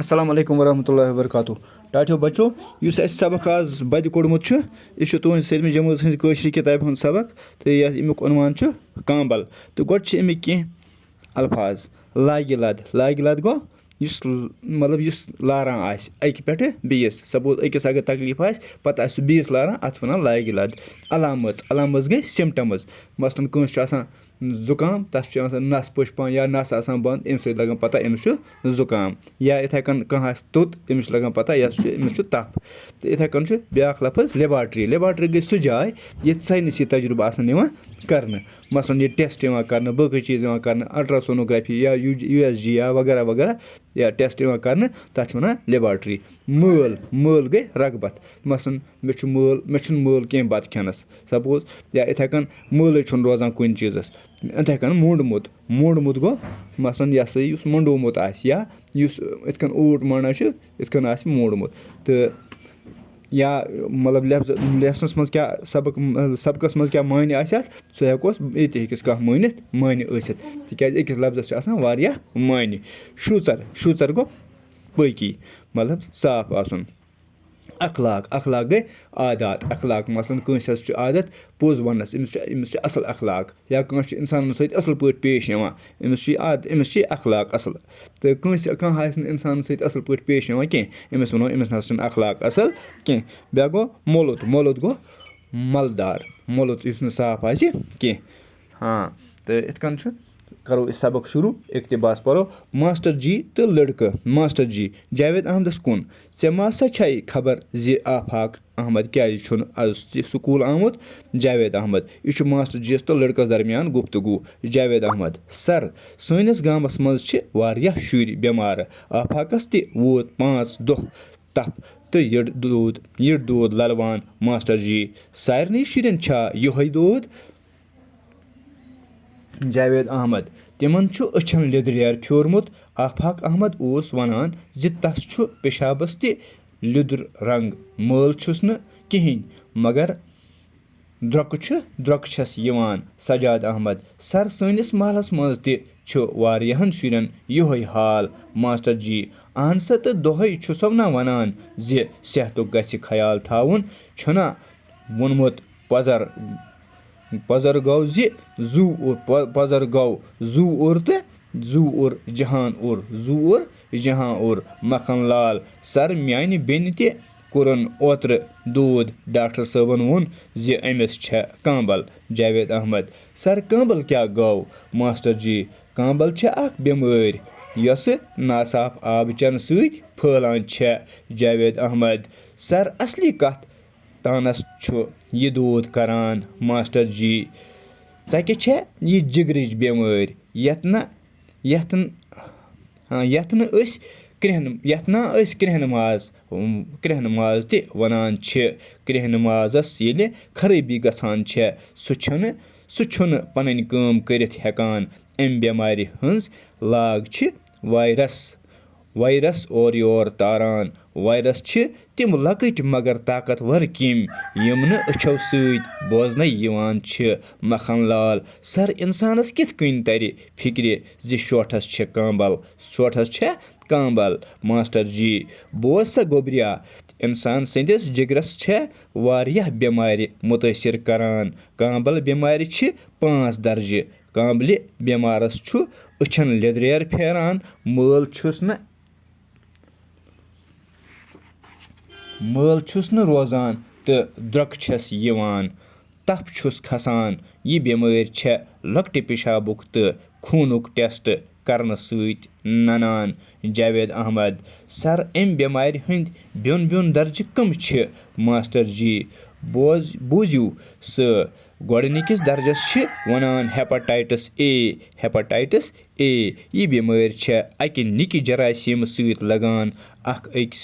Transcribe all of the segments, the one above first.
السلام علیکم ورحمۃ اللہ وبرکاتہ ٹاٹھیو بچو یُس اَسہِ سبق آز بَدِ کوٚڑمُت چھُ یہِ چھُ تُہٕنٛدِ سٔتمہِ جمٲژ ہٕنٛزِ کٲشرِ کِتابہِ ہُنٛد سبق تہٕ یَتھ اَمیُک عنوان چھُ کامبل تہٕ گۄڈٕ چھِ اَمِکۍ کینٛہہ الفاظ لاگہِ لد گوٚو یُس لاران آسہِ اَکہِ پٮ۪ٹھٕ بیٚیِس سپوز أکِس اگر تکلیٖف آسہِ پَتہٕ آسہِ سُہ بیٚیِس لاران اَتھ چھِ وَنان لاگہِ لد علامٕژ گٔے سِمٹَمٕز مثلاً کٲنٛسہِ چھُ آسان زُکام تَتھ چھُ آسان نَس پٔشپان یا نَس آسان بنٛد اَمہِ سۭتۍ لَگان پَتہ أمِس چھُ زُکام یا یِتھَے کٔنۍ کانٛہہ آسہِ توٚت أمِس چھُ لَگان پَتہ أمِس چھُ تَپھ تہٕ یِتھَے کٔنۍ چھُ بیٛاکھ لفظ لیبارٹرٛی گٔے سُہ جاے ییٚتہِ ساینٔسی تجرُبہٕ آسان یِوان کَرنہٕ مثلاً ییٚتہِ ٹٮ۪سٹ یِوان کَرنہٕ باقٕے چیٖز یِوان کَرنہٕ الٹرٛاسونوگرٛافی یا یوٗ ایس جی یا وغیرہ وغیرہ یا ٹٮ۪سٹ یِوان کَرنہٕ تَتھ چھِ وَنان لیبارٹرٛی مٲل گٔے رغبت مثلاً مےٚ چھُنہٕ مٲل کینٛہہ بَتہٕ کھٮ۪نَس سپوز یا یِتھَے کٔنۍ مٲلٕے چھُنہٕ روزان کُنہِ چیٖزَس یِتھَے کٔنۍ موٗنٛڈمُت گوٚو مثلاً یہِ ہسا یُس موٚنٛڈومُت آسہِ یا یُس یِتھ کٔنۍ اوٹ مۄنٛڈان چھُ یِتھ کٔنۍ آسہِ موٗنٛڈمُت تہٕ یا لیسنَس منٛز کیٛاہ سبقَس منٛز کیٛاہ معنی آسہِ اَتھ سُہ ہٮ۪کو أسۍ ییٚتہِ ہیٚکٮ۪س کانٛہہ معنی ٲسِتھ تِکیٛازِ أکِس لفظس چھِ آسان واریاہ معنی شوٗژَر گوٚو پٲکی صاف آسُن اخلاق گٔے عادات مثلاً کٲنٛسہِ حظ چھُ عادت پوٚز وَننَس أمِس چھُ اَصٕل اخلاق یا کٲنٛسہِ چھُ اِنسانَن سۭتۍ اَصٕل پٲٹھۍ پیش یِوان أمِس چھِ اخلاق اَصٕل تہٕ کانٛہہ آسہِ نہٕ اِنسانَن سۭتۍ اَصٕل پٲٹھۍ پیش یِوان کینٛہہ أمِس وَنو أمِس نہ سا چھِنہٕ اخلاق اَصٕل کینٛہہ بیٛاکھ گوٚو مولُد گوٚو مولُد یُس نہٕ صاف آسہِ کینٛہہ تہٕ یِتھ کٔنۍ چھُ کَرو أسۍ سبق شروٗع اقتباس پَرو ماسٹر جی تہٕ لٔڑکہٕ ماسٹر جی جاوید احمدَس کُن ژےٚ ما سا چھے خبر زِ آفاق احمد کیٛازِ چھُنہٕ آز تہِ سکوٗل آمُت جاوید احمد یہِ چھُ ماسٹر جی یَس تہٕ لٔڑکَس درمیان گفتگوٗ جاوید احمد سر سٲنِس گامَس منٛز چھِ واریاہ شُرۍ بٮ۪مار آفاقس تہِ ووت 5 دۄہ تپھ تہٕ یٔڈ دود للوان ماسٹر جی سارنٕے شُرٮ۪ن چھا یِہوٚے دود جاوید احمد تِمن چھُ أچھن لیٚدریر پھیوٗرمُت آفاق احمد اوس وَنان زِ تس چھُ پیشابس تہِ لیٚدُر رنٛگ مٲل چھُس نہٕ کِہیٖنۍ مگر درٛۄکہٕ چھس یِوان سجاد احمد سر سٲنِس محلس منٛز تہِ چھُ واریاہن شُرٮ۪ن یِہوٚے حال ماسٹر جی اہن سا تہٕ دۄہے چھُسو نہ وَنان زِ صحتُک گژھِ خیال تھاوُن چھُنا ووٚنمُت پۄزر گوٚو زوٗ اُر جہاں اُر مکھن لال سر میانہِ بیٚنہِ تہِ کوٚرُن اوترٕ دوٗد ڈاکٹر صٲبن ووٚن زِ أمِس چھےٚ کامبل جاوید احمد سر کامبل کیٛاہ گوٚو ماسٹر جی کامبل چھےٚ اکھ بٮ۪مٲرۍ یۄسہٕ ناصاف آبہٕ چٮ۪نہٕ سۭتۍ پھٔہلان چھےٚ جاوید احمد سر اصلی کتھ تانس چھُ یہِ دود کران ماسٹر جی ژکہِ چھےٚ یہِ جگرٕچ بٮ۪مٲرۍ یتھ نہٕ أسۍ کرٛیٚہنہٕ ماز تہِ وَنان چھِ کرٛیٚہنہٕ مازس ییٚلہِ خرٲبی گژھان چھےٚ سُہ چھُنہٕ پنٕنۍ کٲم کٔرِتھ ہٮ۪کان اَمہِ بٮ۪مارِ ہٕنٛز لاگ چھِ وایرس اورٕ یور تاران وایرس چھِ تِم لۄکٕٹۍ مگر طاقتور کیٚمۍ یِم نہٕ أچھو سۭتۍ بوزنَے یِوان چھِ مکھن لال سر اِنسانس کِتھ کٔنۍ ترِ فِکرِ زِ شوٹھس چھےٚ کامبل ماسٹر جی بوز سا گوٚبریا اِنسان سٕنٛدِس جگرس چھےٚ واریاہ بٮ۪مارِ مُتٲثر کران کامبل بٮ۪مارِ چھِ 5 درجہِ کامبلہِ بٮ۪مارس چھُ أچھن لیٚدریر پھیران مٲل چھُس نہٕ روزان تہٕ درٛۄکہٕ چھس یِوان تپھ چھُس کھسان یہِ بٮ۪مٲرۍ چھےٚ لۄکٹہِ پیشابُک تہٕ خوٗنُک ٹٮ۪سٹ کرنہٕ سۭتۍ ننان جاوید احمد سر اَمہِ بٮ۪مارِ ہٕنٛدۍ بیوٚن درجہِ کٕم چھِ ماسٹر جی بوٗزِو سا گۄڈٕنِکِس درجس چھِ وَنان ہیپاٹایٹس اے یہِ بٮ۪مٲرۍ چھےٚ اَکہِ نِکہِ جراثیٖمہٕ سۭتۍ لگان اکھ أکۍ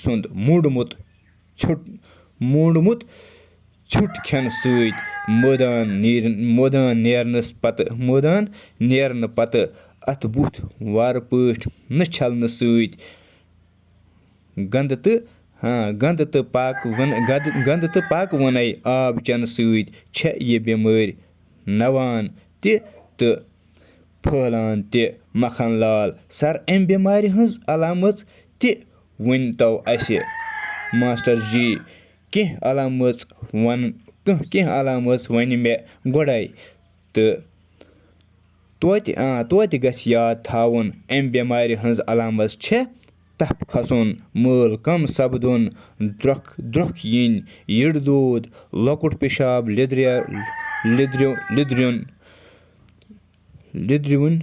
سُنٛد موٗنٛڈمُت ژھیوٚٹ کھٮ۪نہٕ سۭتۍ مٲدان نیرنہٕ پتہٕ اَتھٕ بُتھ وارٕ پٲٹھۍ نہٕ چھلنہٕ سۭتۍ گنٛدٕ تہٕ پاکہٕ وَنَے آب چٮ۪نہٕ سۭتۍ چھےٚ یہِ بٮ۪مٲرۍ نَوان تہٕ پھٲلان تہِ مکھن لال سر اَمہِ بٮ۪مارِ ہٕنٛز علامژ تہِ ؤنۍتو اَسہِ ماسٹر جی کینٛہہ علامژ وَنہِ مےٚ گۄڈَے تہٕ توتہِ گژھِ یاد تھاوُن اَمہِ بٮ۪مارِ ہٕنٛز علامژ چھےٚ تپھ کھسُن مٲل کم سپدُن درٛۄکھ یِنۍ یٔڈ دود لۄکُٹ پِشاب لیٚدرِوُن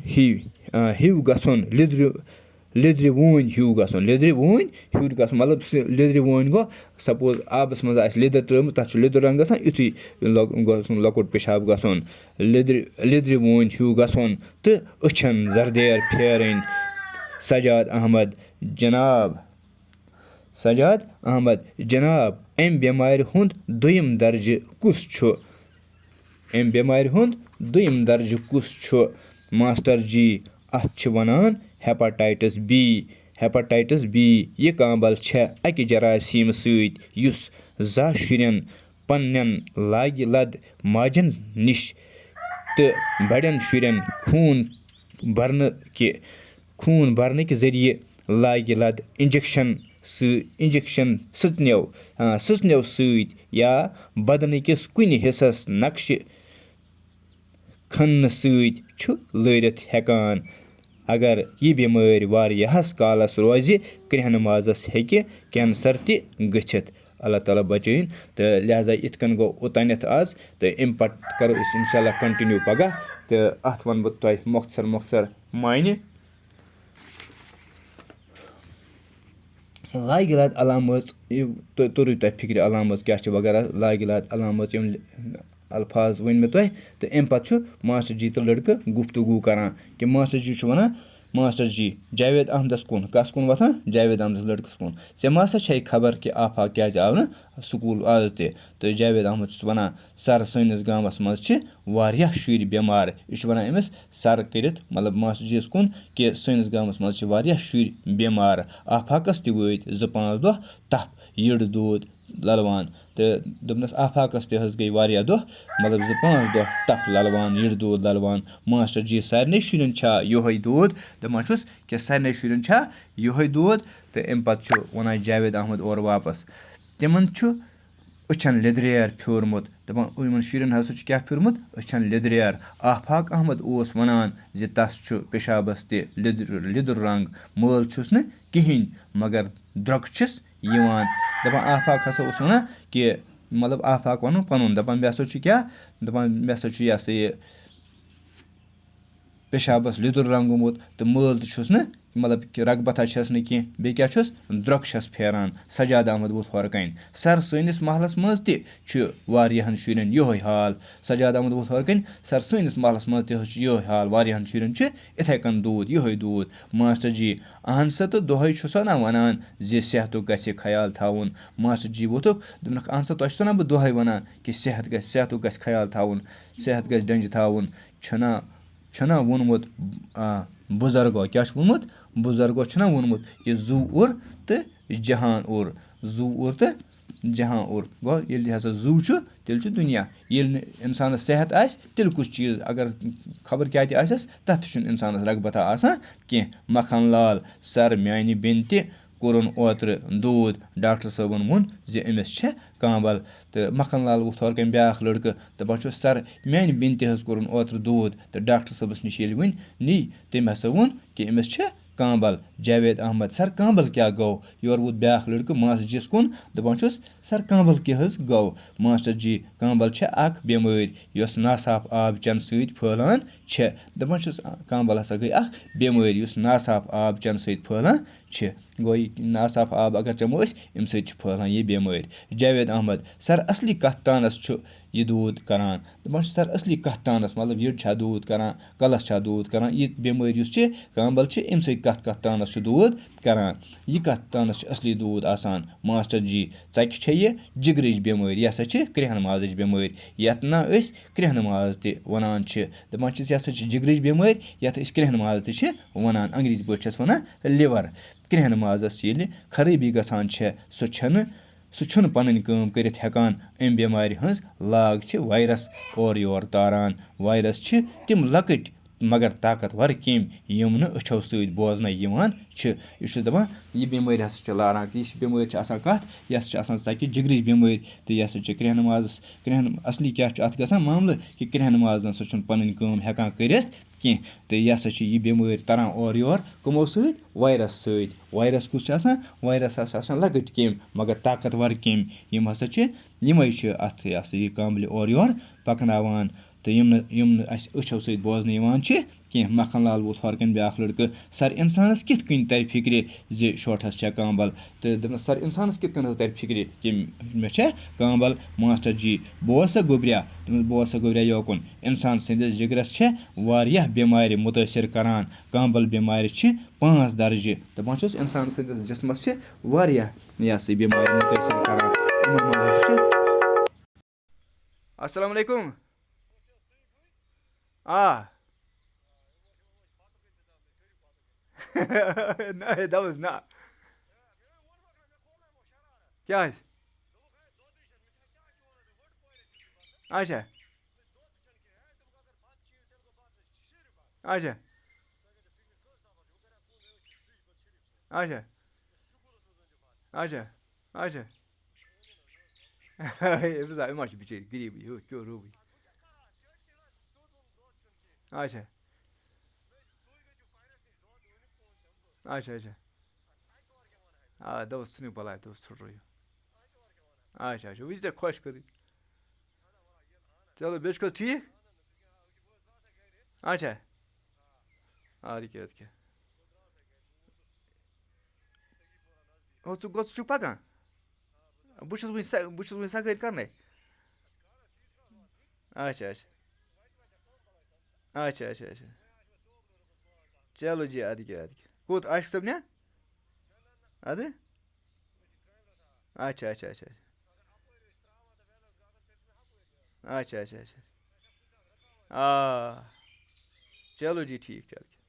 ہیوٗ گژھُن لیٚدرِ ووٗنۍ ہیوٗ گژھُن مطلب لیٚدرِ ووٗنۍ گوٚو سپوز آبَس منٛز آسہِ لیٚدٕر ترٛٲومٕژ تَتھ چھُ لیٚدُر رنٛگ گژھان یُتھُے گژھُن لۄکُٹ پِشاب گژھُن لیٚدرِ ووٗنۍ ہیوٗ گژھُن تہٕ أچھَن زردیر پھیرٕنۍ سجاد احمد جناب اَمہِ بٮ۪مارِ ہُنٛد دوٚیِم درجہِ کُس چھُ ماسٹر جی اَتھ چھِ وَنان ہیپاٹایٹس بی یہِ کامبل چھےٚ اَکہِ جراثیٖمہٕ سۭتۍ یُس زا شُرٮ۪ن پنٛنٮ۪ن لاگہِ لد ماجن نِش تہٕ بڑٮ۪ن شُرٮ۪ن خوٗن برنٕکہِ ذٔریعہٕ لاگہِ لد انجکشن سٕژنٮ۪و سۭتۍ یا بدنٕکِس کُنہِ حِصس نقشہِ کھننہٕ سۭتۍ چھُ لٲرِتھ ہٮ۪کان اگر یہِ بٮ۪مٲرۍ واریاہس کالس روزِ کرٛٮ۪ہنہٕ مازس ہیٚکہِ کینسر تہِ گٔژھِتھ اللہ تعالیٰ بچٲیِن تہٕ لہٰذا یِتھ کٔنۍ گوٚو اوٚتانٮ۪تھ آز تہٕ اَمہِ پتہٕ کرو أسۍ انشاء اللہ کنٹِنیوٗ پگاہ تہٕ اتھ ونہٕ بہٕ تۄہہِ مۄختصر معنی لاگہِ لد علامژ تُہۍ توٚرُے تۄہہِ فِکرِ علامژ کیٛاہ چھِ وغیرہ لاگہِ لد علامژ یِم الفاظ ؤنۍ مےٚ تۄہہِ تہٕ اَمہِ پتہٕ چھُ ماسٹر جی تہٕ لڑکہٕ گفتگوٗ کران کہِ ماسٹر جی چھُ ونان ماسٹر جی جاوید احمدس کُن کس کُن وۄتھان جاوید احمدس لڑکس کُن ژےٚ ما سا چھے خبر کہِ آفاق کیٛازِ آو نہٕ سکوٗل آز تہِ تہٕ جاوید احمد چھُس ونان سر سٲنِس گامس منٛز چھِ واریاہ شُرۍ بٮ۪مار یہِ چھُ ونان أمِس سر کٔرِتھ مطلب ماسٹر جی یس کُن کہِ سٲنِس گامس منٛز چھِ واریاہ شُرۍ بٮ۪مار آفاقس تہِ وٲتۍ 2-5 دۄہ تپھ یٔڈ دود للوان تہٕ دوٚپنس آفاقس تہِ حظ گٔے واریاہ دۄہ مطلب 2-5 دۄہ تپھ للوان یٔڈ دود للوان ماسٹر جی سارنٕے شُرٮ۪ن چھا یِہوے دود دپان چھُس کہِ سارنٕے شُرٮ۪ن چھا یِہوے دود تہٕ اَمہِ پتہٕ چھُ ونان جاوید احمد اورٕ واپس تِمن چھُ أچھن لیٚدریر پھیوٗرمُت دپان یِمن شُرٮ۪ن ہسا چھُ کیٛاہ پھیوٗرمُت أچھن لیٚدریر آفاق احمد اوس ونان زِ تس چھُ پِشابس تہِ لیٚدُر رنٛگ مٲل چھُس نہٕ کِہیٖنۍ مگر درٛۄکہٕ چھِس یِوان دپان آفاق ہسا اوس ونان کہِ مطلب آفاق ونُن پنُن دپان مےٚ ہسا چھُ کیٛاہ دپان مےٚ ہسا چھُ یہِ ہسا یہِ پِشابس لیٚدُر رنٛگ گوٚمُت تہٕ مٲل تہِ چھُس نہٕ مطلب کہِ رگبتھا چھس نہٕ کینٛہہ بیٚیہِ کیٛاہ چھُس درٛۄکہٕ چھس پھیران سجاد احمد ووٚتھ ہورٕ کَنۍ سر سٲنِس محلس منٛز تہِ چھُ واریاہن شُرٮ۪ن یِہوے حال سجاد احمد ووٚتھ ہورٕ کَنۍ سر سٲنِس محلس منٛز تہِ حظ چھُ یِہوے حال واریاہن شُرٮ۪ن چھُ اِتھے کٔنۍ دود یِہوے دود ماسٹر جی اہن سا تہٕ دۄہے چھُسا نا ونان زِ صحتُک گژھِ خیال تھاوُن ماسٹر جی ووٚتھُکھ دوٚپنکھ اہن سا تۄہہِ چھُسو نا بہٕ دۄہے ونان کہِ صحتُک گژھِ خیال تھاوُن صحت گژھِ ڈٔنجہِ تھاوُن چھُنا ووٚنمُت بُزرگو کیٛاہ چھُ ووٚنمُت بُزرگو چھُنا ووٚنمُت کہِ زوٗ اُر تہٕ جہان اُر گوٚو ییٚلہِ ہسا زوٗ چھُ تیٚلہِ چھُ دُنیا ییٚلہِ نہٕ اِنسانس صحت آسہِ تیٚلہِ کُس چیٖز اگر خبر کیٛاہ تہِ آسٮ۪س تتھ تہِ چھُنہٕ اِنسانس رگبتھا آسان کینٛہہ مکھن لال سر میانہِ بیٚنہِ تہِ کوٚرُن اوترٕ دوٗد ڈاکٹر صٲبن ووٚن زِ أمِس چھےٚ کامبل تہٕ مکھن لال ووٚتھ ہورٕ کَنۍ بیٛاکھ لڑکہٕ دپان چھُس سر میانہِ بیٚنہِ تہِ حظ کوٚرُن اوترٕ دوٗد تہٕ ڈاکٹر صٲبس نِش ییٚلہِ نی تٔمۍ ہسا ووٚن کہِ أمِس چھےٚ کامبل جاوید احمد سر کامبل کیٛاہ گوٚو یورٕ ووت بیٛاکھ لڑکہٕ ماسٹر جی یس کُن دپان چھُس سر کامبل کیٛاہ حظ گوٚو ماسٹر جی کامبل چھےٚ اکھ بٮ۪مٲرۍ یۄس ناصاف آب چٮ۪نہٕ سۭتۍ پھٔہلان چھےٚ دپان چھُس کامبل ہسا گٔے اکھ بٮ۪مٲرۍ یُس ناصاف آب چٮ۪نہٕ سۭتۍ پھٔہلان چھِ گوٚو یہِ ناصاف آب اگر چٮ۪مو أسۍ اَمہِ سۭتۍ چھِ پھٔہلان یہِ بٮ۪مٲرۍ جاوید احمد سر اصلی کتھ تانس چھُ یہِ دود کران دپان چھُ سر اصلی کتھ تانس مطلب یٔڈ چھا دود کران کلس چھا دود کران یہِ بٮ۪مٲرۍ یُس چھِ کامبل چھِ اَمہِ سۭتۍ کتھ تانس چھُ دود کران یہِ کتھ تانس چھِ اصلی دود آسان ماسٹر جی ژکہِ چھےٚ یہِ جگرٕچ بٮ۪مٲرۍ یہِ ہسا چھِ کرٛٮ۪ہنہٕ مازٕچ بٮ۪مٲرۍ یتھ نہ أسۍ کرٛٮ۪ہنہٕ ماز تہِ ونان چھِ دپان چھِس یہِ ہسا چھِ جگرٕچ بٮ۪مٲرۍ یتھ أسۍ کرٛٮ۪ہنہٕ ماز تہِ چھِ ونان انگریٖزی پٲٹھۍ چھِس ونان لِور کرٛٮ۪ہنہٕ مازس ییٚلہِ خرٲبی گژھان چھےٚ سُہ چھُنہٕ پنٕنۍ کٲم کٔرِتھ ہٮ۪کان اَمہِ بٮ۪مارِ ہٕنٛز لاگ چھِ وایرس اورٕ یور تاران وایرس چھِ تِم لۄکٕٹۍ مگر طاقتور کیٚمۍ یِم نہٕ أچھو سۭتۍ بوزنہٕ یِوان چھِ. یہِ چھُس دَپان یہِ بٮ۪مٲرۍ ہَسا چھِ لاران. یہِ بٮ۪مٲرۍ چھِ آسان کَتھ یہِ ہَسا چھِ آسان ژَکہِ جِگرٕچ بٮ۪مٲرۍ. تہٕ یہِ ہَسا چھِ کرٛٮ۪ہنہٕ مازَس اَصلی کیٛاہ چھُ اَتھ گژھان معاملہٕ کہِ کرٛٮ۪ہنہٕ ماز نَسا چھُنہٕ پَنٕنۍ کٲم ہٮ۪کان کٔرِتھ کینٛہہ. تہٕ یہِ ہَسا چھِ یہِ بٮ۪مٲرۍ تَران اورٕ یور کٕمو سۭتۍ وایرَس سۭتۍ. وایرَس کُس چھُ آسان وایرَس ہَسا آسان لۄکٕٹۍ کیٚمۍ مگر طاقتور کیٚمۍ یِم ہَسا چھِ یِمَے چھِ اَتھ یہِ ہَسا یہِ کامبلہِ اورٕ یور پَکناوان. تہٕ یِم نہٕ اَسہِ أچھو سۭتۍ بوزنہٕ یِوان چھِ کینٛہہ. مکھن لال ووت ہورٕ کَنۍ بیٛاکھ لٔڑکہٕ. سَر اِنسانَس کِتھ کٔنۍ تَرِ فِکرِ زِ شوٹھَس چھےٚ کامبل. تہٕ دوٚپنَس سَر اِنسانَس کِتھ کٔنۍ حظ تَرِ فِکرِ کہِ مےٚ چھےٚ کامبل. ماسٹر جی بوز سا گوٚبریا. دوٚپنَس بوز سا گوٚبریا یوکُن. اِنسان سٕنٛدِس جِگرَس چھےٚ واریاہ بٮ۪مارِ مُتٲثر کَران. کامبل بٮ۪مارِ چھِ 5 درجہِ. دَپان چھُس اِنسان سٕنٛدِس جِسمَس چھِ واریاہ یہِ ہَسا یہِ بٮ۪مارِ مُتٲثر کَران. یِمَن منٛز ہَسا چھُ. اَسَلامُ علیکُم. آ نہ دوٚپُس نہ کیٛازِ اچھا اچھا اچھا اچھا اچھا أمۍ ما چھِ بِچٲرۍ غریٖبٕے ہو کیٚو روٗبٕے. اچھا اچھا اچھا آ دوٚپُس ژھٕنِو بَلاے دوٚپُس ژھٕٹرٲیِو. اچھا اچھا وٕچھ ژےٚ خۄش کٔرٕنۍ. چلو بیٚیہِ چھُکھ حظ ٹھیٖک. اچھا اَدٕ کیٛاہ اَدٕ کیٛاہ ہو ژٕ گوٚو ژٕ چھُکھ پَکان. بہٕ چھُس وٕنۍ سَوٲرۍ کَرنَے. اچھا اچھا اچھا اچھا اچھا چلو جی اَدٕ کیٛاہ اَدٕ کیٛاہ کوٚت عاشق صٲبنہِ اَدٕ اچھا اچھا اچھا اچھا اچھا اچھا آ چلو جی ٹھیٖک چھُ.